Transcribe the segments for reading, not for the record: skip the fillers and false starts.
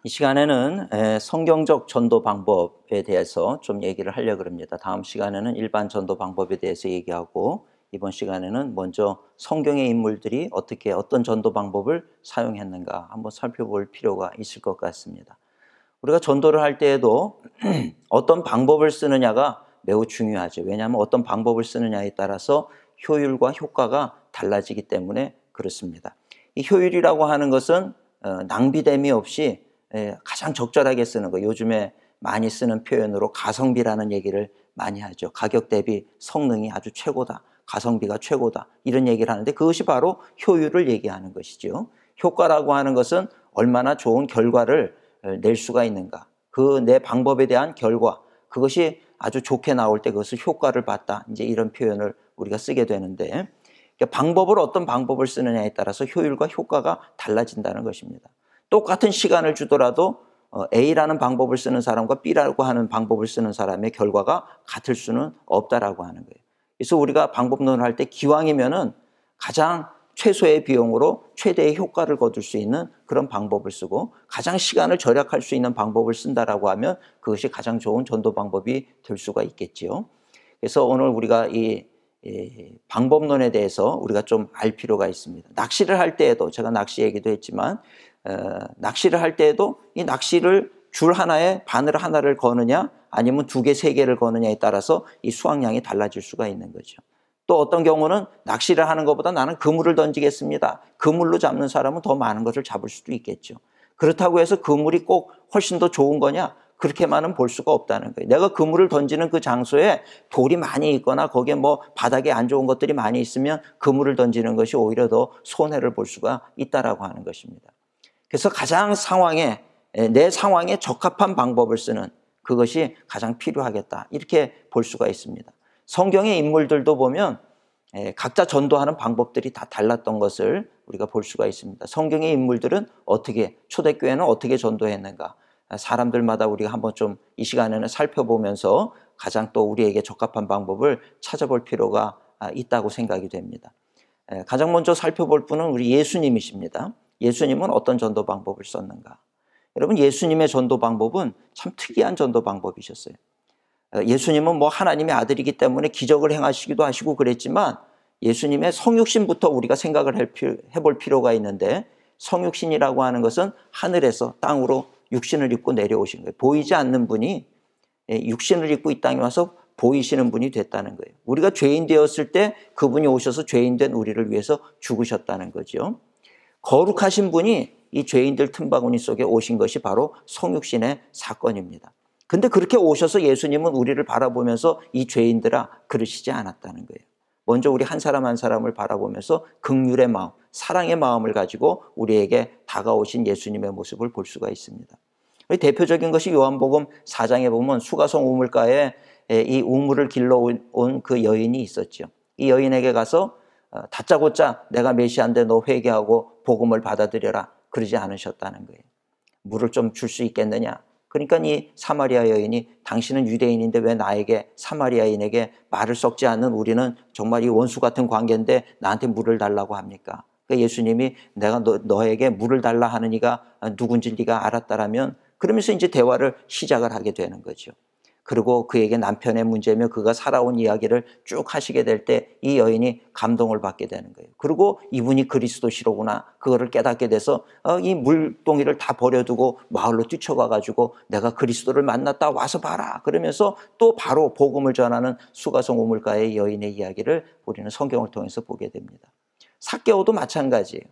이 시간에는 성경적 전도 방법에 대해서 좀 얘기를 하려고 합니다. 다음 시간에는 일반 전도 방법에 대해서 얘기하고, 이번 시간에는 먼저 성경의 인물들이 어떻게 어떤 전도 방법을 사용했는가 한번 살펴볼 필요가 있을 것 같습니다. 우리가 전도를 할 때에도 어떤 방법을 쓰느냐가 매우 중요하죠. 왜냐하면 어떤 방법을 쓰느냐에 따라서 효율과 효과가 달라지기 때문에 그렇습니다. 이 효율이라고 하는 것은 낭비됨이 없이 가장 적절하게 쓰는 거, 요즘에 많이 쓰는 표현으로 가성비라는 얘기를 많이 하죠. 가격 대비 성능이 아주 최고다, 가성비가 최고다, 이런 얘기를 하는데 그것이 바로 효율을 얘기하는 것이죠. 효과라고 하는 것은 얼마나 좋은 결과를 낼 수가 있는가, 그 내 방법에 대한 결과, 그것이 아주 좋게 나올 때 그것을 효과를 봤다, 이제 이런 표현을 우리가 쓰게 되는데, 방법을 어떤 방법을 쓰느냐에 따라서 효율과 효과가 달라진다는 것입니다. 똑같은 시간을 주더라도 A라는 방법을 쓰는 사람과 B라고 하는 방법을 쓰는 사람의 결과가 같을 수는 없다라고 하는 거예요. 그래서 우리가 방법론을 할 때 기왕이면은 가장 최소의 비용으로 최대의 효과를 거둘 수 있는 그런 방법을 쓰고, 가장 시간을 절약할 수 있는 방법을 쓴다라고 하면 그것이 가장 좋은 전도 방법이 될 수가 있겠지요. 그래서 오늘 우리가 이 방법론에 대해서 우리가 좀 알 필요가 있습니다. 낚시를 할 때에도, 제가 낚시 얘기도 했지만 낚시를 할 때에도 이 낚시를 줄 하나에 바늘 하나를 거느냐 아니면 두 개, 세 개를 거느냐에 따라서 이 수확량이 달라질 수가 있는 거죠. 또 어떤 경우는 낚시를 하는 것보다 나는 그물을 던지겠습니다. 그물로 잡는 사람은 더 많은 것을 잡을 수도 있겠죠. 그렇다고 해서 그물이 꼭 훨씬 더 좋은 거냐? 그렇게만은 볼 수가 없다는 거예요. 내가 그물을 던지는 그 장소에 돌이 많이 있거나 거기에 뭐 바닥에 안 좋은 것들이 많이 있으면 그물을 던지는 것이 오히려 더 손해를 볼 수가 있다라고 하는 것입니다. 그래서 가장 상황에, 내 상황에 적합한 방법을 쓰는 그것이 가장 필요하겠다, 이렇게 볼 수가 있습니다. 성경의 인물들도 보면 각자 전도하는 방법들이 다 달랐던 것을 우리가 볼 수가 있습니다. 성경의 인물들은 어떻게, 초대교회는 어떻게 전도했는가, 사람들마다 우리가 한번 좀 이 시간에는 살펴보면서 가장 또 우리에게 적합한 방법을 찾아볼 필요가 있다고 생각이 됩니다. 가장 먼저 살펴볼 분은 우리 예수님이십니다. 예수님은 어떤 전도 방법을 썼는가? 여러분, 예수님의 전도 방법은 참 특이한 전도 방법이셨어요. 예수님은 뭐 하나님의 아들이기 때문에 기적을 행하시기도 하시고 그랬지만, 예수님의 성육신부터 우리가 생각을 해볼 필요가 있는데, 성육신이라고 하는 것은 하늘에서 땅으로 육신을 입고 내려오신 거예요. 보이지 않는 분이 육신을 입고 이 땅에 와서 보이시는 분이 됐다는 거예요. 우리가 죄인 되었을 때 그분이 오셔서 죄인 된 우리를 위해서 죽으셨다는 거죠. 거룩하신 분이 이 죄인들 틈바구니 속에 오신 것이 바로 성육신의 사건입니다. 근데 그렇게 오셔서 예수님은 우리를 바라보면서 이 죄인들아 그러시지 않았다는 거예요. 먼저 우리 한 사람 한 사람을 바라보면서 긍휼의 마음, 사랑의 마음을 가지고 우리에게 다가오신 예수님의 모습을 볼 수가 있습니다. 대표적인 것이 요한복음 4장에 보면 수가성 우물가에 이 우물을 길러온 그 여인이 있었죠. 이 여인에게 가서 다짜고짜 내가 메시아인데 너 회개하고 복음을 받아들여라, 그러지 않으셨다는 거예요. 물을 좀 줄 수 있겠느냐. 그러니까 이 사마리아 여인이 당신은 유대인인데 왜 나에게, 사마리아인에게 말을 섞지 않는 우리는 정말 이 원수 같은 관계인데 나한테 물을 달라고 합니까? 그러니까 예수님이 내가 너에게 물을 달라 하는 이가 누군지 네가 알았다라면, 그러면서 이제 대화를 시작을 하게 되는 거죠. 그리고 그에게 남편의 문제며 그가 살아온 이야기를 쭉 하시게 될 때 이 여인이 감동을 받게 되는 거예요. 그리고 이분이 그리스도시로구나, 그거를 깨닫게 돼서 이 물동이를 다 버려두고 마을로 뛰쳐가가지고 내가 그리스도를 만났다, 와서 봐라, 그러면서 또 바로 복음을 전하는 수가성 우물가의 여인의 이야기를 우리는 성경을 통해서 보게 됩니다. 삭개오도 마찬가지예요.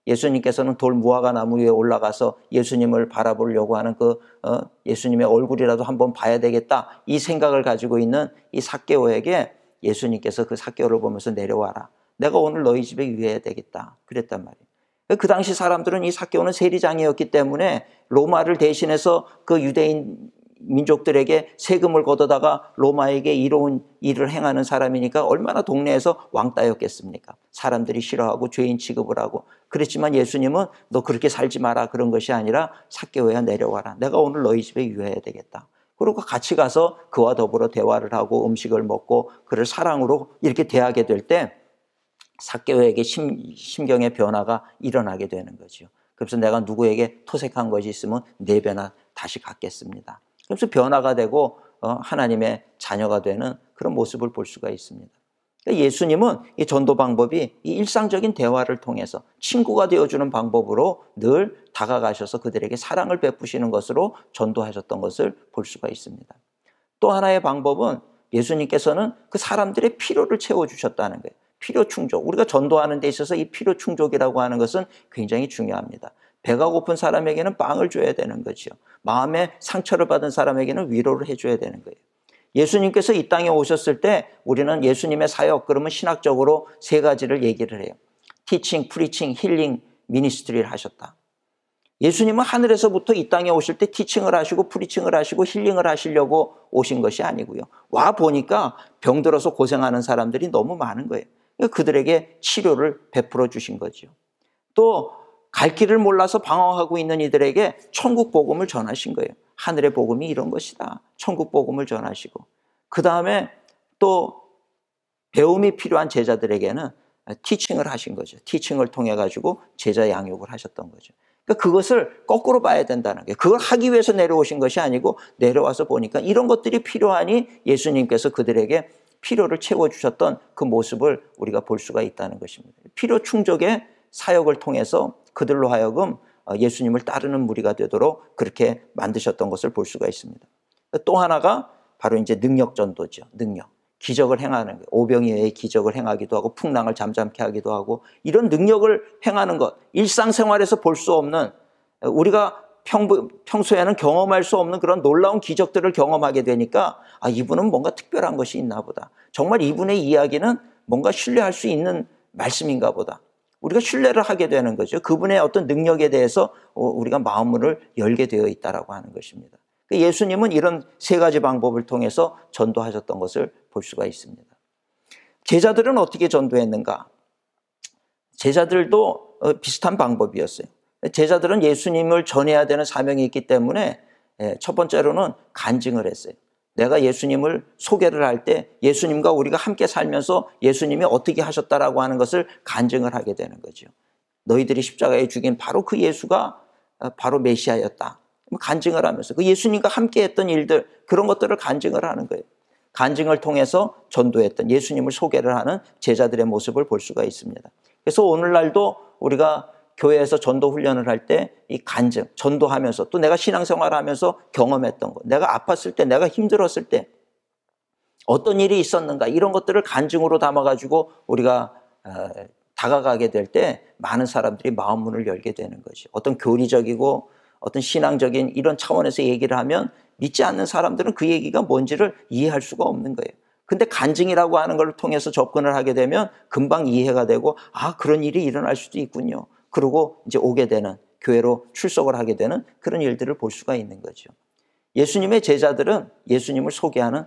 예수님께서는 돌 무화과 나무 위에 올라가서 예수님을 바라보려고 하는 예수님의 얼굴이라도 한번 봐야 되겠다, 이 생각을 가지고 있는 이 삭개오에게 예수님께서 그 삭개오를 보면서 내려와라, 내가 오늘 너희 집에 유해야 되겠다, 그랬단 말이에요. 그 당시 사람들은 이 삭개오는 세리장이었기 때문에 로마를 대신해서 그 유대인 민족들에게 세금을 걷어다가 로마에게 이로운 일을 행하는 사람이니까 얼마나 동네에서 왕따였겠습니까? 사람들이 싫어하고 죄인 취급을 하고 그랬지만, 예수님은 너 그렇게 살지 마라, 그런 것이 아니라 삭개오야 내려와라, 내가 오늘 너희 집에 유해야 되겠다. 그리고 같이 가서 그와 더불어 대화를 하고 음식을 먹고 그를 사랑으로 이렇게 대하게 될 때 삭개오에게 심경의 변화가 일어나게 되는 거죠. 그래서 내가 누구에게 토색한 것이 있으면 4배나 다시 갚겠습니다. 그래서 변화가 되고 하나님의 자녀가 되는 그런 모습을 볼 수가 있습니다. 그러니까 예수님은 이 전도 방법이 이 일상적인 대화를 통해서 친구가 되어주는 방법으로 늘 다가가셔서 그들에게 사랑을 베푸시는 것으로 전도하셨던 것을 볼 수가 있습니다. 또 하나의 방법은 예수님께서는 그 사람들의 필요를 채워주셨다는 거예요. 필요 충족. 우리가 전도하는 데 있어서 이 필요 충족이라고 하는 것은 굉장히 중요합니다. 배가 고픈 사람에게는 빵을 줘야 되는 거죠. 마음에 상처를 받은 사람에게는 위로를 해줘야 되는 거예요. 예수님께서 이 땅에 오셨을 때 우리는 예수님의 사역, 그러면 신학적으로 3가지를 얘기를 해요. 티칭, 프리칭, 힐링, 미니스트리를 하셨다. 예수님은 하늘에서부터 이 땅에 오실 때 티칭을 하시고 프리칭을 하시고 힐링을 하시려고 오신 것이 아니고요. 와 보니까 병들어서 고생하는 사람들이 너무 많은 거예요. 그러니까 그들에게 치료를 베풀어 주신 거죠. 또 갈 길을 몰라서 방황하고 있는 이들에게 천국 복음을 전하신 거예요. 하늘의 복음이 이런 것이다. 천국 복음을 전하시고, 그 다음에 또 배움이 필요한 제자들에게는 티칭을 하신 거죠. 티칭을 통해 가지고 제자 양육을 하셨던 거죠. 그러니까 그것을 거꾸로 봐야 된다는 거예요. 그걸 하기 위해서 내려오신 것이 아니고 내려와서 보니까 이런 것들이 필요하니 예수님께서 그들에게 필요를 채워주셨던 그 모습을 우리가 볼 수가 있다는 것입니다. 필요 충족의 사역을 통해서 그들로 하여금 예수님을 따르는 무리가 되도록 그렇게 만드셨던 것을 볼 수가 있습니다. 또 하나가 바로 이제 능력 전도죠. 능력. 기적을 행하는 거예요. 오병이어의 기적을 행하기도 하고 풍랑을 잠잠케 하기도 하고 이런 능력을 행하는 것. 일상생활에서 볼 수 없는, 우리가 평소에는 경험할 수 없는 그런 놀라운 기적들을 경험하게 되니까 이분은 뭔가 특별한 것이 있나 보다. 정말 이분의 이야기는 뭔가 신뢰할 수 있는 말씀인가 보다. 우리가 신뢰를 하게 되는 거죠. 그분의 어떤 능력에 대해서 우리가 마음을 열게 되어 있다라고 하는 것입니다. 예수님은 이런 3가지 방법을 통해서 전도하셨던 것을 볼 수가 있습니다. 제자들은 어떻게 전도했는가? 제자들도 비슷한 방법이었어요. 제자들은 예수님을 전해야 되는 사명이 있기 때문에 첫 번째로는 간증을 했어요. 내가 예수님을 소개를 할 때 예수님과 우리가 함께 살면서 예수님이 어떻게 하셨다라고 하는 것을 간증을 하게 되는 거죠. 너희들이 십자가에 죽인 바로 그 예수가 바로 메시아였다. 간증을 하면서 그 예수님과 함께 했던 일들, 그런 것들을 간증을 하는 거예요. 간증을 통해서 전도했던 예수님을 소개를 하는 제자들의 모습을 볼 수가 있습니다. 그래서 오늘날도 우리가 교회에서 전도 훈련을 할 때 이 간증, 전도하면서 또 내가 신앙생활하면서 경험했던 것, 내가 아팠을 때, 내가 힘들었을 때 어떤 일이 있었는가, 이런 것들을 간증으로 담아가지고 우리가 다가가게 될 때 많은 사람들이 마음 문을 열게 되는 거죠. 어떤 교리적이고 어떤 신앙적인 이런 차원에서 얘기를 하면 믿지 않는 사람들은 그 얘기가 뭔지를 이해할 수가 없는 거예요. 근데 간증이라고 하는 걸 통해서 접근을 하게 되면 금방 이해가 되고 그런 일이 일어날 수도 있군요. 그러고 이제 오게 되는, 교회로 출석을 하게 되는 그런 일들을 볼 수가 있는 거죠. 예수님의 제자들은 예수님을 소개하는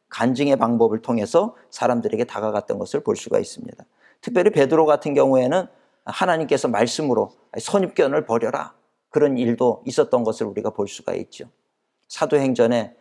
간증의 방법을 통해서 사람들에게 다가갔던 것을 볼 수가 있습니다. 특별히 베드로 같은 경우에는 하나님께서 말씀으로 선입견을 버려라, 그런 일도 있었던 것을 우리가 볼 수가 있죠. 사도행전에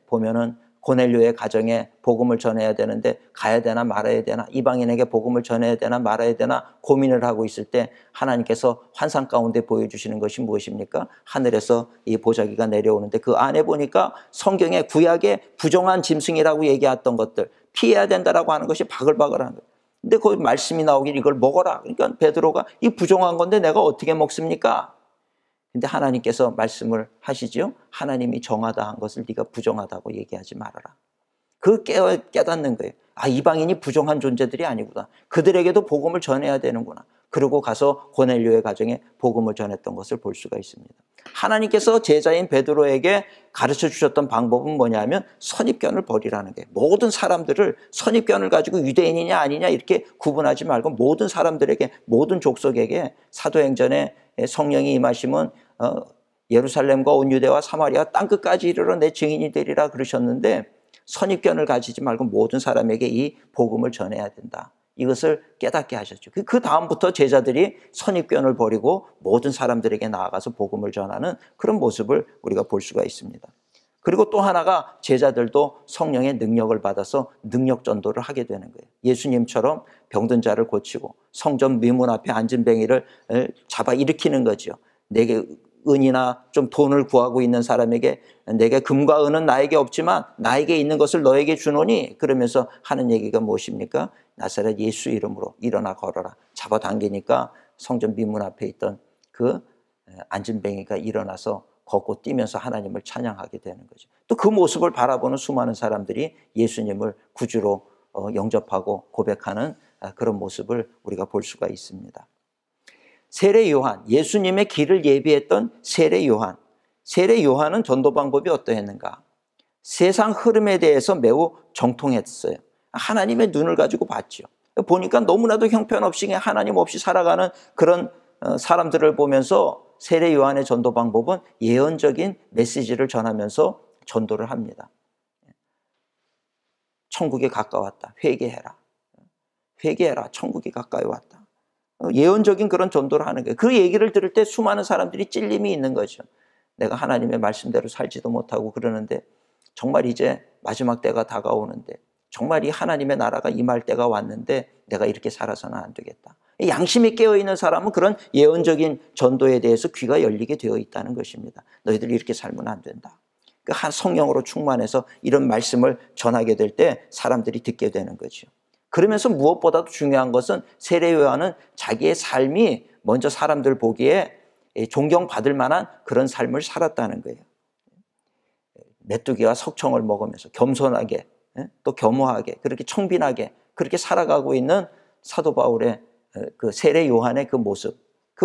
보면은 고넬료의 가정에 복음을 전해야 되는데 가야 되나 말아야 되나, 이방인에게 복음을 전해야 되나 말아야 되나 고민을 하고 있을 때 하나님께서 환상 가운데 보여주시는 것이 무엇입니까? 하늘에서 이 보자기가 내려오는데 그 안에 보니까 성경에 구약의 부정한 짐승이라고 얘기했던 것들, 피해야 된다라고 하는 것이 바글바글한 거예요. 근데 거기 말씀이 나오길 이걸 먹어라. 그러니까 베드로가 이 부정한 건데 내가 어떻게 먹습니까? 근데 하나님께서 말씀을 하시죠. 하나님이 정하다 한 것을 네가 부정하다고 얘기하지 말아라. 그 깨닫는 거예요. 이방인이 부정한 존재들이 아니구나. 그들에게도 복음을 전해야 되는구나. 그러고 가서 고넬료의 가정에 복음을 전했던 것을 볼 수가 있습니다. 하나님께서 제자인 베드로에게 가르쳐 주셨던 방법은 뭐냐면 선입견을 버리라는 거예요. 모든 사람들을 선입견을 가지고 유대인이냐 아니냐 이렇게 구분하지 말고 모든 사람들에게, 모든 족속에게 사도행전에 성령이 임하시면 예루살렘과 온 유대와 사마리아 땅끝까지 이르러 내 증인이 되리라 그러셨는데 선입견을 가지지 말고 모든 사람에게 이 복음을 전해야 된다. 이것을 깨닫게 하셨죠. 그 다음부터 제자들이 선입견을 버리고 모든 사람들에게 나아가서 복음을 전하는 그런 모습을 우리가 볼 수가 있습니다. 그리고 또 하나가 제자들도 성령의 능력을 받아서 능력 전도를 하게 되는 거예요. 예수님처럼 병든 자를 고치고 성전 미문 앞에 앉은 뱅이를 잡아 일으키는 거죠. 내게 은이나 좀 돈을 구하고 있는 사람에게 내게 금과 은은 나에게 없지만 나에게 있는 것을 너에게 주노니, 그러면서 하는 얘기가 무엇입니까? 나사렛 예수 이름으로 일어나 걸어라. 잡아당기니까 성전 미문 앞에 있던 그 앉은 뱅이가 일어나서 걷고 뛰면서 하나님을 찬양하게 되는 거죠. 또 그 모습을 바라보는 수많은 사람들이 예수님을 구주로 영접하고 고백하는 그런 모습을 우리가 볼 수가 있습니다. 세례 요한, 예수님의 길을 예비했던 세례 요한. 세례 요한은 전도 방법이 어떠했는가? 세상 흐름에 대해서 매우 정통했어요. 하나님의 눈을 가지고 봤죠. 보니까 너무나도 형편없이 하나님 없이 살아가는 그런 사람들을 보면서 세례 요한의 전도 방법은 예언적인 메시지를 전하면서 전도를 합니다. 천국이 가까웠다. 회개해라. 회개해라. 천국이 가까이 왔다. 예언적인 그런 전도를 하는 거예요. 그 얘기를 들을 때 수많은 사람들이 찔림이 있는 거죠. 내가 하나님의 말씀대로 살지도 못하고 그러는데, 정말 이제 마지막 때가 다가오는데, 정말 이 하나님의 나라가 임할 때가 왔는데 내가 이렇게 살아서는 안 되겠다. 양심이 깨어있는 사람은 그런 예언적인 전도에 대해서 귀가 열리게 되어 있다는 것입니다. 너희들이 이렇게 살면 안 된다. 한 성령으로 충만해서 이런 말씀을 전하게 될 때 사람들이 듣게 되는 거죠. 그러면서 무엇보다도 중요한 것은 세례 요한은 자기의 삶이 먼저 사람들 보기에 존경받을 만한 그런 삶을 살았다는 거예요. 메뚜기와 석청을 먹으면서 겸손하게, 또 겸허하게, 그렇게 청빈하게 그렇게 살아가고 있는 사도 바울의 그 세례 요한의 그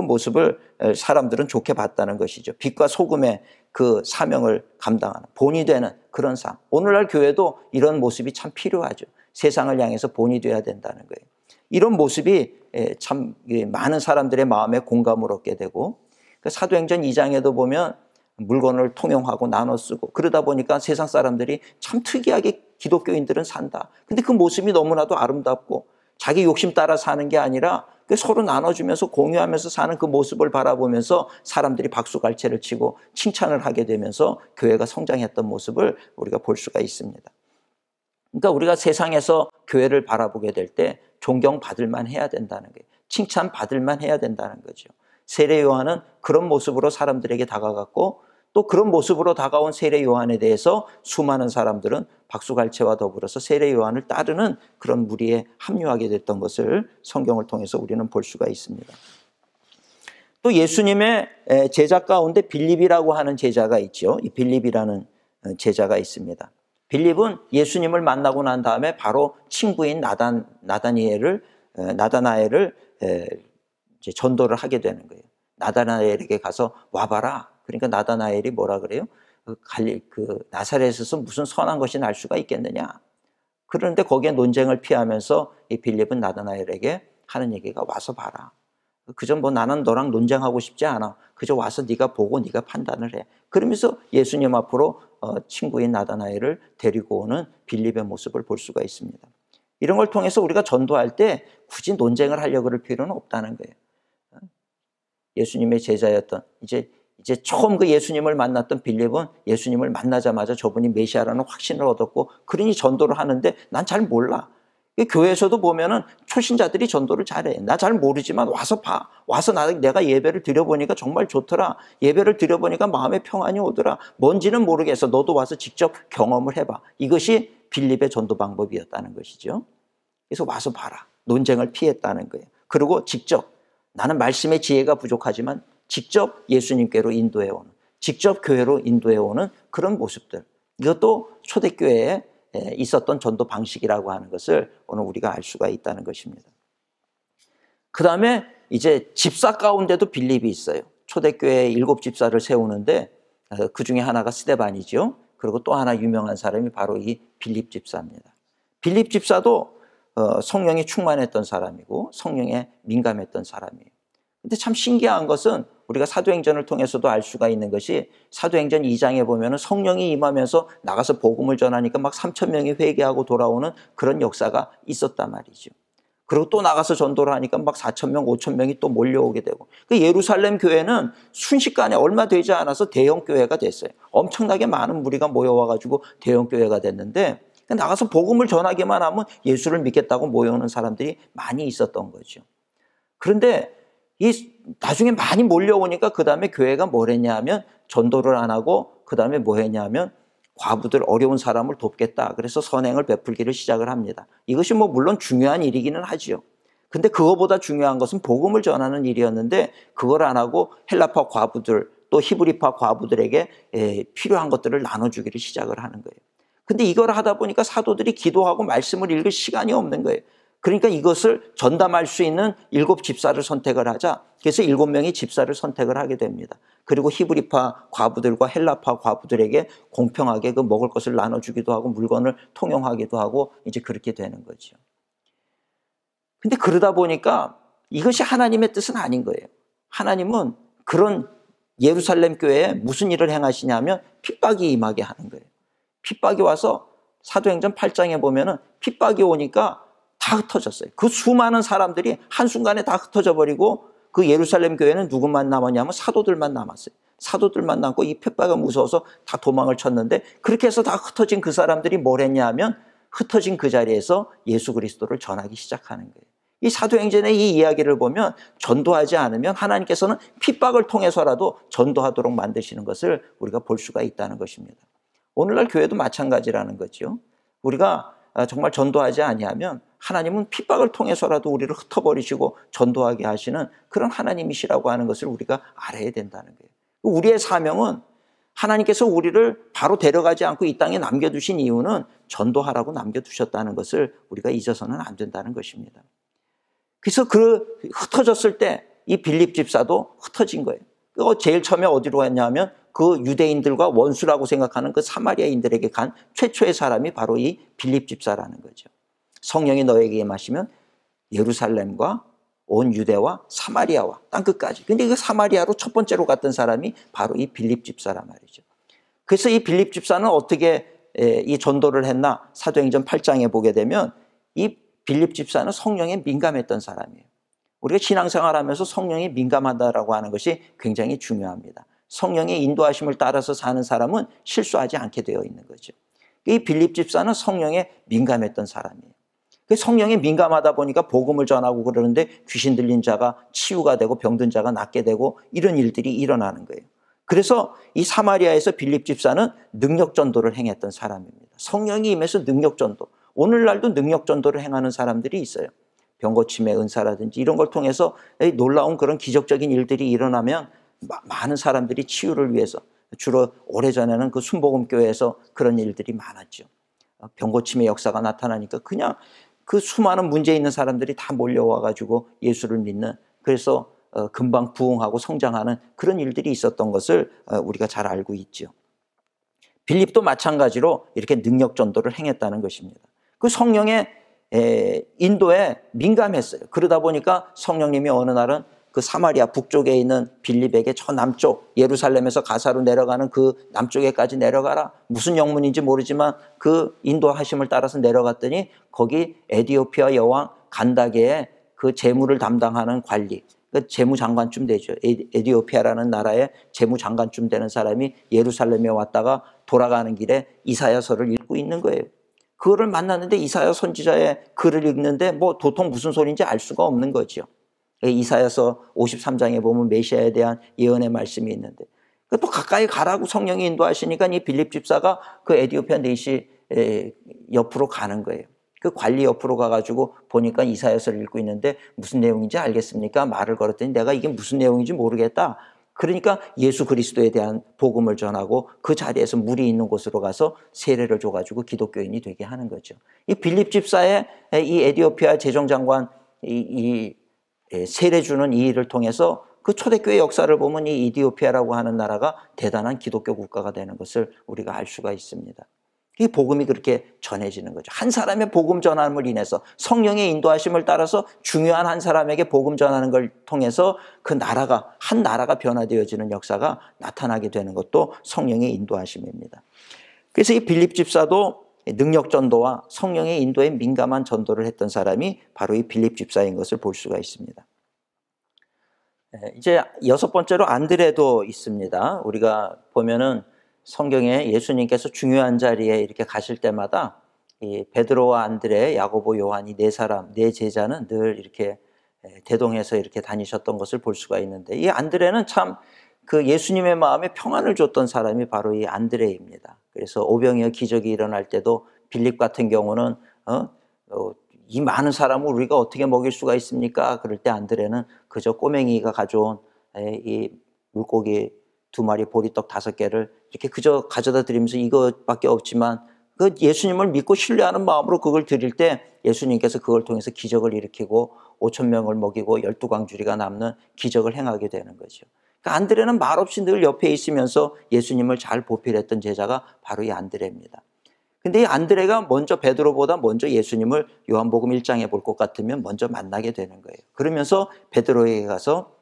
모습을 사람들은 좋게 봤다는 것이죠. 빛과 소금의 그 사명을 감당하는 본이 되는 그런 삶. 오늘날 교회도 이런 모습이 참 필요하죠. 세상을 향해서 본이 되어야 된다는 거예요. 이런 모습이 참 많은 사람들의 마음에 공감을 얻게 되고, 사도행전 2장에도 보면 물건을 통용하고 나눠 쓰고 그러다 보니까 세상 사람들이 참 특이하게 기독교인들은 산다. 근데 그 모습이 너무나도 아름답고 자기 욕심 따라 사는 게 아니라 서로 나눠주면서 공유하면서 사는 그 모습을 바라보면서 사람들이 박수갈채를 치고 칭찬을 하게 되면서 교회가 성장했던 모습을 우리가 볼 수가 있습니다. 그러니까 우리가 세상에서 교회를 바라보게 될 때 존경받을 만 해야 된다는 거예요. 칭찬받을 만 해야 된다는 거죠. 세례 요한은 그런 모습으로 사람들에게 다가갔고, 또 그런 모습으로 다가온 세례 요한에 대해서 수많은 사람들은 박수갈채와 더불어서 세례 요한을 따르는 그런 무리에 합류하게 됐던 것을 성경을 통해서 우리는 볼 수가 있습니다. 또 예수님의 제자 가운데 빌립이라고 하는 제자가 있죠. 이 빌립이라는 제자가 있습니다. 빌립은 예수님을 만나고 난 다음에 바로 친구인 나다나엘을 이제 전도를 하게 되는 거예요. 나다나엘에게 가서 와봐라. 그러니까 나다나엘이 뭐라 그래요? 나사렛에서 무슨 선한 것이 날 수가 있겠느냐. 그런데 거기에 논쟁을 피하면서 이 빌립은 나다나엘에게 하는 얘기가 와서 봐라. 그저 뭐 나는 너랑 논쟁하고 싶지 않아. 그저 와서 네가 보고 네가 판단을 해. 그러면서 예수님 앞으로 친구인 나다나엘을 데리고 오는 빌립의 모습을 볼 수가 있습니다. 이런 걸 통해서 우리가 전도할 때 굳이 논쟁을 하려고 그럴 필요는 없다는 거예요. 예수님의 제자였던 이제 처음 그 예수님을 만났던 빌립은 예수님을 만나자마자 저분이 메시아라는 확신을 얻었고, 그러니 전도를 하는데 난 잘 몰라. 교회에서도 보면은 초신자들이 전도를 잘해. 나 잘 모르지만 와서 봐. 와서 내가 예배를 드려보니까 정말 좋더라. 예배를 드려보니까 마음에 평안이 오더라. 뭔지는 모르겠어. 너도 와서 직접 경험을 해봐. 이것이 빌립의 전도 방법이었다는 것이죠. 그래서 와서 봐라. 논쟁을 피했다는 거예요. 그리고 직접, 나는 말씀의 지혜가 부족하지만 직접 예수님께로 인도해오는, 직접 교회로 인도해오는 그런 모습들. 이것도 초대교회에 있었던 전도 방식이라고 하는 것을 오늘 우리가 알 수가 있다는 것입니다. 그 다음에 이제 집사 가운데도 빌립이 있어요. 초대교회에 7집사를 세우는데 그 중에 하나가 스데반이죠. 그리고 또 하나 유명한 사람이 바로 이 빌립 집사입니다. 빌립 집사도 성령이 충만했던 사람이고 성령에 민감했던 사람이에요. 근데 참 신기한 것은 우리가 사도행전을 통해서도 알 수가 있는 것이, 사도행전 2장에 보면은 성령이 임하면서 나가서 복음을 전하니까 막 3,000명이 회개하고 돌아오는 그런 역사가 있었단 말이죠. 그리고 또 나가서 전도를 하니까 막 4천 명, 5천 명이 또 몰려오게 되고. 그 예루살렘 교회는 순식간에 얼마 되지 않아서 대형 교회가 됐어요. 엄청나게 많은 무리가 모여와가지고 대형 교회가 됐는데, 나가서 복음을 전하기만 하면 예수를 믿겠다고 모여오는 사람들이 많이 있었던 거죠. 그런데 이 나중에 많이 몰려오니까 그 다음에 교회가 뭘 했냐 하면 전도를 안 하고 그 다음에 뭐 했냐 하면 과부들, 어려운 사람을 돕겠다. 그래서 선행을 베풀기를 시작을 합니다. 이것이 뭐 물론 중요한 일이기는 하지요. 근데 그거보다 중요한 것은 복음을 전하는 일이었는데 그걸 안 하고 헬라파 과부들 또 히브리파 과부들에게 필요한 것들을 나눠주기를 시작을 하는 거예요. 근데 이걸 하다 보니까 사도들이 기도하고 말씀을 읽을 시간이 없는 거예요. 그러니까 이것을 전담할 수 있는 7 집사를 선택을 하자. 그래서 7명의 집사를 선택을 하게 됩니다. 그리고 히브리파 과부들과 헬라파 과부들에게 공평하게 그 먹을 것을 나눠주기도 하고 물건을 통용하기도 하고 이제 그렇게 되는 거죠. 근데 그러다 보니까 이것이 하나님의 뜻은 아닌 거예요. 하나님은 그런 예루살렘 교회에 무슨 일을 행하시냐면 핍박이 임하게 하는 거예요. 핍박이 와서 사도행전 8장에 보면은 핍박이 오니까 다 흩어졌어요. 그 수많은 사람들이 한순간에 다 흩어져 버리고 그 예루살렘 교회는 누구만 남았냐면 사도들만 남았어요. 사도들만 남고 이 핍박이 무서워서 다 도망을 쳤는데 그렇게 해서 다 흩어진 그 사람들이 뭘 했냐 하면 흩어진 그 자리에서 예수 그리스도를 전하기 시작하는 거예요. 이 사도행전의 이 이야기를 보면 전도하지 않으면 하나님께서는 핍박을 통해서라도 전도하도록 만드시는 것을 우리가 볼 수가 있다는 것입니다. 오늘날 교회도 마찬가지라는 거죠. 우리가 정말 전도하지 아니하면 하나님은 핍박을 통해서라도 우리를 흩어버리시고 전도하게 하시는 그런 하나님이시라고 하는 것을 우리가 알아야 된다는 거예요. 우리의 사명은 하나님께서 우리를 바로 데려가지 않고 이 땅에 남겨두신 이유는 전도하라고 남겨두셨다는 것을 우리가 잊어서는 안 된다는 것입니다. 그래서 그 흩어졌을 때 이 빌립 집사도 흩어진 거예요. 제일 처음에 어디로 갔냐면 그 유대인들과 원수라고 생각하는 그 사마리아인들에게 간 최초의 사람이 바로 이 빌립 집사라는 거죠. 성령이 너에게 임하시면 예루살렘과 온 유대와 사마리아와 땅끝까지. 근데 그 사마리아로 첫 번째로 갔던 사람이 바로 이 빌립 집사란 말이죠. 그래서 이 빌립 집사는 어떻게 이 전도를 했나? 사도행전 8장에 보게 되면 이 빌립 집사는 성령에 민감했던 사람이에요. 우리가 신앙생활하면서 성령에 민감하다라고 하는 것이 굉장히 중요합니다. 성령의 인도하심을 따라서 사는 사람은 실수하지 않게 되어 있는 거죠. 이 빌립 집사는 성령에 민감했던 사람이에요. 성령에 민감하다 보니까 복음을 전하고 그러는데 귀신 들린 자가 치유가 되고 병든 자가 낫게 되고 이런 일들이 일어나는 거예요. 그래서 이 사마리아에서 빌립 집사는 능력 전도를 행했던 사람입니다. 성령이 임해서 능력 전도. 오늘날도 능력 전도를 행하는 사람들이 있어요. 병고침의 은사라든지 이런 걸 통해서 놀라운 그런 기적적인 일들이 일어나면 많은 사람들이 치유를 위해서 주로 오래전에는 그 순복음교회에서 그런 일들이 많았죠. 병고침의 역사가 나타나니까 그냥 그 수많은 문제 있는 사람들이 다 몰려와가지고 예수를 믿는 그래서 금방 부흥하고 성장하는 그런 일들이 있었던 것을 우리가 잘 알고 있죠. 빌립도 마찬가지로 이렇게 능력 전도를 행했다는 것입니다. 그 성령의 인도에 민감했어요. 그러다 보니까 성령님이 어느 날은 그 사마리아 북쪽에 있는 빌립에게 저 남쪽 예루살렘에서 가사로 내려가는 그 남쪽에까지 내려가라. 무슨 영문인지 모르지만 그 인도하심을 따라서 내려갔더니 거기 에디오피아 여왕 간다게의 그 재무를 담당하는 관리, 그 재무장관쯤 되죠. 에디오피아라는 나라의 재무장관쯤 되는 사람이 예루살렘에 왔다가 돌아가는 길에 이사야서를 읽고 있는 거예요. 그거를 만났는데 이사야 선지자의 글을 읽는데 뭐 도통 무슨 소리인지 알 수가 없는 거죠. 이사야서 53장에 보면 메시아에 대한 예언의 말씀이 있는데 또 가까이 가라고 성령이 인도하시니까 이 빌립 집사가 그 에디오피아 내시 옆으로 가는 거예요. 그 관리 옆으로 가가지고 보니까 이사야서를 읽고 있는데 무슨 내용인지 알겠습니까? 말을 걸었더니 내가 이게 무슨 내용인지 모르겠다. 그러니까 예수 그리스도에 대한 복음을 전하고 그 자리에서 물이 있는 곳으로 가서 세례를 줘가지고 기독교인이 되게 하는 거죠. 이 빌립 집사의 이 에디오피아 재정장관 이 세례 주는 이 일을 통해서 그 초대교회 역사를 보면 이 이디오피아라고 하는 나라가 대단한 기독교 국가가 되는 것을 우리가 알 수가 있습니다. 이 복음이 그렇게 전해지는 거죠. 한 사람의 복음 전함을 인해서 성령의 인도하심을 따라서 중요한 한 사람에게 복음 전하는 걸 통해서 그 나라가 한 나라가 변화되어지는 역사가 나타나게 되는 것도 성령의 인도하심입니다. 그래서 이 빌립 집사도 능력 전도와 성령의 인도에 민감한 전도를 했던 사람이 바로 이 빌립 집사인 것을 볼 수가 있습니다. 이제 여섯 번째로 안드레도 있습니다. 우리가 보면은 성경에 예수님께서 중요한 자리에 이렇게 가실 때마다 이 베드로와 안드레, 야고보, 요한이 네 사람, 네 제자는 늘 이렇게 대동해서 이렇게 다니셨던 것을 볼 수가 있는데, 이 안드레는 참 그 예수님의 마음에 평안을 줬던 사람이 바로 이 안드레입니다. 그래서 오병이어 기적이 일어날 때도 빌립 같은 경우는 이 많은 사람을 우리가 어떻게 먹일 수가 있습니까? 그럴 때 안드레는 그저 꼬맹이가 가져온 이 물고기 2마리, 보리떡 5개를 이렇게 그저 가져다 드리면서 이것밖에 없지만 그 예수님을 믿고 신뢰하는 마음으로 그걸 드릴 때 예수님께서 그걸 통해서 기적을 일으키고 5,000명을 먹이고 12광주리가 남는 기적을 행하게 되는 거죠. 그러니까 안드레는 말없이 늘 옆에 있으면서 예수님을 잘 보필했던 제자가 바로 이 안드레입니다. 근데 이 안드레가 먼저 베드로보다 먼저 예수님을 요한복음 1장에 볼 것 같으면 먼저 만나게 되는 거예요. 그러면서 베드로에게 가서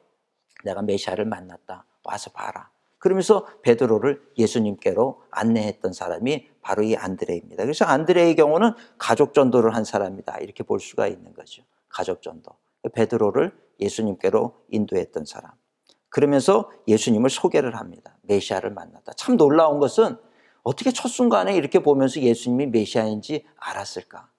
내가 메시아를 만났다. 와서 봐라. 그러면서 베드로를 예수님께로 안내했던 사람이 바로 이 안드레입니다. 그래서 안드레의 경우는 가족 전도를 한 사람이다. 이렇게 볼 수가 있는 거죠. 가족 전도. 베드로를 예수님께로 인도했던 사람. 그러면서 예수님을 소개를 합니다. 메시아를 만났다. 참 놀라운 것은 어떻게 첫 순간에 이렇게 보면서 예수님이 메시아인지 알았을까?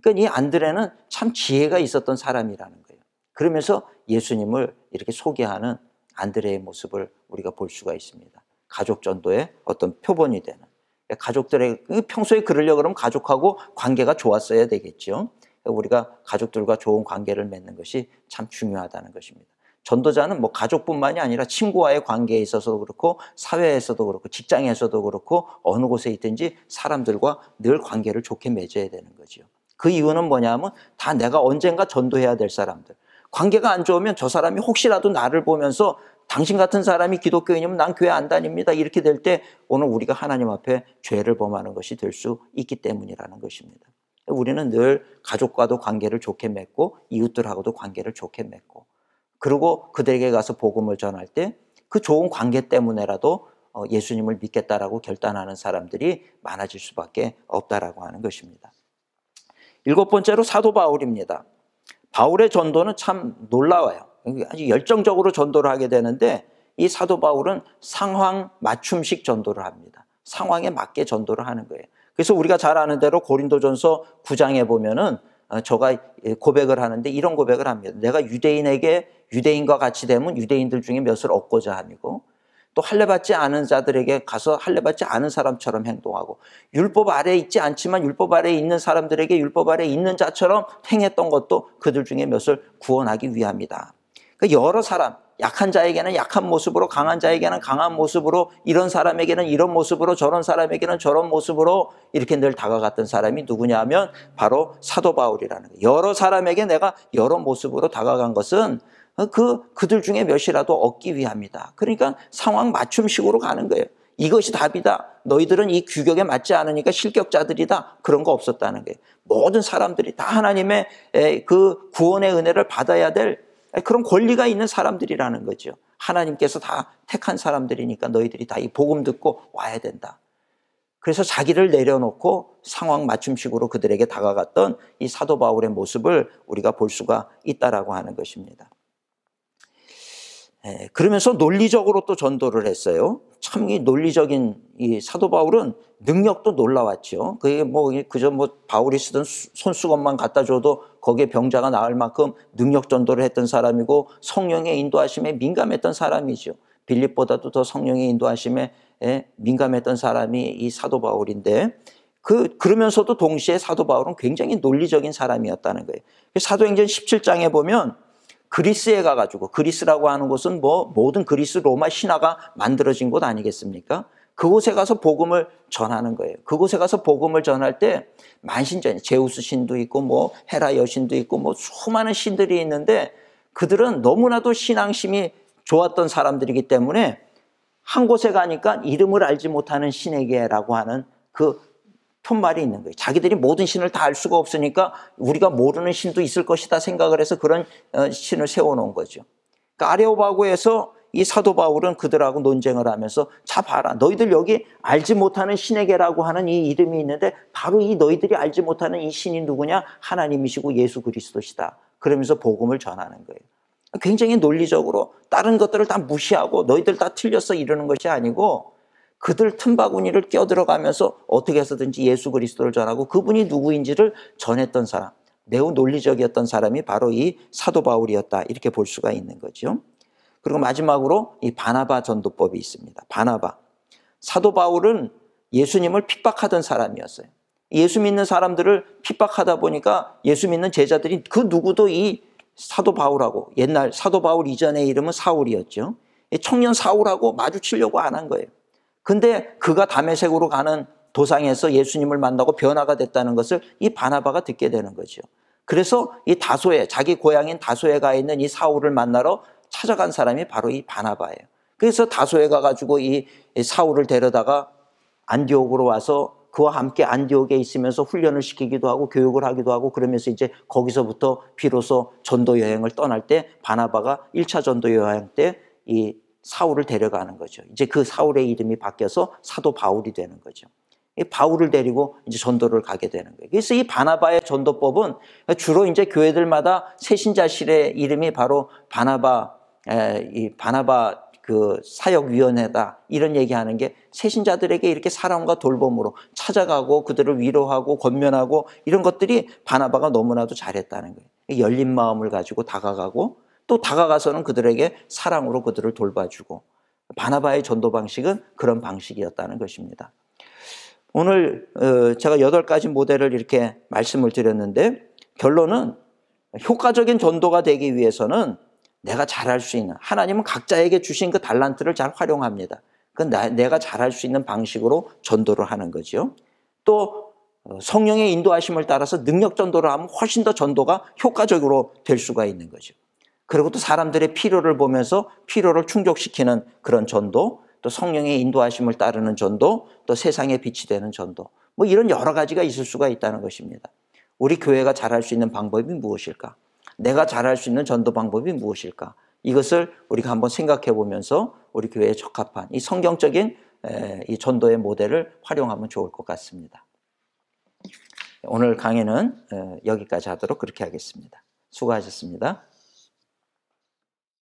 그러니까 이 안드레는 참 지혜가 있었던 사람이라는 거예요. 그러면서 예수님을 이렇게 소개하는 안드레의 모습을 우리가 볼 수가 있습니다. 가족 전도의 어떤 표본이 되는. 가족들의 평소에 그러려고 그러면 가족하고 관계가 좋았어야 되겠죠. 우리가 가족들과 좋은 관계를 맺는 것이 참 중요하다는 것입니다. 전도자는 뭐 가족뿐만이 아니라 친구와의 관계에 있어서도 그렇고 사회에서도 그렇고 직장에서도 그렇고 어느 곳에 있든지 사람들과 늘 관계를 좋게 맺어야 되는 거죠. 그 이유는 뭐냐면 다 내가 언젠가 전도해야 될 사람들. 관계가 안 좋으면 저 사람이 혹시라도 나를 보면서 당신 같은 사람이 기독교인이면 난 교회 안 다닙니다. 이렇게 될 때 오늘 우리가 하나님 앞에 죄를 범하는 것이 될 수 있기 때문이라는 것입니다. 우리는 늘 가족과도 관계를 좋게 맺고 이웃들하고도 관계를 좋게 맺고 그리고 그들에게 가서 복음을 전할 때 그 좋은 관계 때문에라도 예수님을 믿겠다라고 결단하는 사람들이 많아질 수밖에 없다라고 하는 것입니다. 7번째로 사도 바울입니다. 바울의 전도는 참 놀라워요. 아주 열정적으로 전도를 하게 되는데 이 사도 바울은 상황 맞춤식 전도를 합니다. 상황에 맞게 전도를 하는 거예요. 그래서 우리가 잘 아는 대로 고린도전서 9장에 보면은 저가 고백을 하는데 이런 고백을 합니다. 내가 유대인에게 유대인과 같이 되면 유대인들 중에 몇을 얻고자 함이고 또 할례받지 않은 자들에게 가서 할례받지 않은 사람처럼 행동하고 율법 아래에 있지 않지만 율법 아래에 있는 사람들에게 율법 아래에 있는 자처럼 행했던 것도 그들 중에 몇을 구원하기 위함이다. 그러니까 여러 사람, 약한 자에게는 약한 모습으로, 강한 자에게는 강한 모습으로, 이런 사람에게는 이런 모습으로, 저런 사람에게는 저런 모습으로 이렇게 늘 다가갔던 사람이 누구냐 하면 바로 사도 바울이라는 거예요. 여러 사람에게 내가 여러 모습으로 다가간 것은 그들 중에 몇이라도 얻기 위함이다. 그러니까 상황 맞춤식으로 가는 거예요. 이것이 답이다. 너희들은 이 규격에 맞지 않으니까 실격자들이다. 그런 거 없었다는 거예요. 모든 사람들이 다 하나님의 그 구원의 은혜를 받아야 될 그런 권리가 있는 사람들이라는 거죠. 하나님께서 다 택한 사람들이니까 너희들이 다 이 복음 듣고 와야 된다. 그래서 자기를 내려놓고 상황 맞춤식으로 그들에게 다가갔던 이 사도 바울의 모습을 우리가 볼 수가 있다라고 하는 것입니다. 그러면서 논리적으로 또 전도를 했어요. 참 이 논리적인 이 사도 바울은 능력도 놀라웠죠. 그게 그저 바울이 쓰던 손수건만 갖다 줘도 거기에 병자가 나을 만큼 능력 전도를 했던 사람이고 성령의 인도하심에 민감했던 사람이죠. 빌립보다도 더 성령의 인도하심에 민감했던 사람이 이 사도 바울인데 그러면서도 동시에 사도 바울은 굉장히 논리적인 사람이었다는 거예요. 사도행전 17장에 보면 그리스에 가가지고, 그리스라고 하는 곳은 모든 그리스 로마 신화가 만들어진 곳 아니겠습니까? 그곳에 가서 복음을 전하는 거예요. 그곳에 가서 복음을 전할 때 만신전이 제우스 신도 있고 헤라 여신도 있고 수많은 신들이 있는데 그들은 너무나도 신앙심이 좋았던 사람들이기 때문에 한 곳에 가니까 이름을 알지 못하는 신에게라고 하는 그 푯말이 있는 거예요. 자기들이 모든 신을 다 알 수가 없으니까 우리가 모르는 신도 있을 것이다 생각을 해서 그런 신을 세워놓은 거죠. 그러니까 아레오바고에서 이 사도 바울은 그들하고 논쟁을 하면서 자 봐라, 너희들 여기 알지 못하는 신에게라고 하는 이 이름이 있는데 바로 이 너희들이 알지 못하는 이 신이 누구냐? 하나님이시고 예수 그리스도시다. 그러면서 복음을 전하는 거예요. 굉장히 논리적으로 다른 것들을 다 무시하고 너희들 다 틀렸어 이러는 것이 아니고 그들 틈바구니를 껴들어가면서 어떻게 해서든지 예수 그리스도를 전하고 그분이 누구인지를 전했던 사람, 매우 논리적이었던 사람이 바로 이 사도 바울이었다, 이렇게 볼 수가 있는 거죠. 그리고 마지막으로 이 바나바 전도법이 있습니다. 바나바. 사도 바울은 예수님을 핍박하던 사람이었어요. 예수 믿는 사람들을 핍박하다 보니까 예수 믿는 제자들이 그 누구도 이 사도 바울하고, 옛날 사도 바울 이전의 이름은 사울이었죠. 청년 사울하고 마주치려고 안 한 거예요. 근데 그가 다메섹으로 가는 도상에서 예수님을 만나고 변화가 됐다는 것을 이 바나바가 듣게 되는 거죠. 그래서 이 다소에, 자기 고향인 다소에 가 있는 이 사울을 만나러 찾아간 사람이 바로 이 바나바예요. 그래서 다소에 가가지고 이 사울을 데려다가 안디옥으로 와서 그와 함께 안디옥에 있으면서 훈련을 시키기도 하고 교육을 하기도 하고 그러면서 이제 거기서부터 비로소 전도 여행을 떠날 때 바나바가 1차 전도 여행 때 이 사울을 데려가는 거죠. 이제 그 사울의 이름이 바뀌어서 사도 바울이 되는 거죠. 이 바울을 데리고 이제 전도를 가게 되는 거예요. 그래서 이 바나바의 전도법은 주로 이제 교회들마다 새신자실의 이름이 바로 바나바 그 사역위원회다, 이런 얘기하는 게 새신자들에게 이렇게 사랑과 돌봄으로 찾아가고 그들을 위로하고 권면하고 이런 것들이 바나바가 너무나도 잘했다는 거예요. 열린 마음을 가지고 다가가고 또 다가가서는 그들에게 사랑으로 그들을 돌봐주고, 바나바의 전도 방식은 그런 방식이었다는 것입니다. 오늘 제가 8가지 모델을 이렇게 말씀을 드렸는데 결론은 효과적인 전도가 되기 위해서는 내가 잘할 수 있는, 하나님은 각자에게 주신 그 달란트를 잘 활용합니다. 내가 잘할 수 있는 방식으로 전도를 하는 거죠. 또 성령의 인도하심을 따라서 능력 전도를 하면 훨씬 더 전도가 효과적으로 될 수가 있는 거죠. 그리고 또 사람들의 필요를 보면서 필요를 충족시키는 그런 전도, 또 성령의 인도하심을 따르는 전도, 또 세상의 빛이 되는 전도, 뭐 이런 여러 가지가 있을 수가 있다는 것입니다. 우리 교회가 잘할 수 있는 방법이 무엇일까? 내가 잘할 수 있는 전도 방법이 무엇일까? 이것을 우리가 한번 생각해 보면서 우리 교회에 적합한 이 성경적인 이 전도의 모델을 활용하면 좋을 것 같습니다. 오늘 강의는 여기까지 하도록 그렇게 하겠습니다. 수고하셨습니다.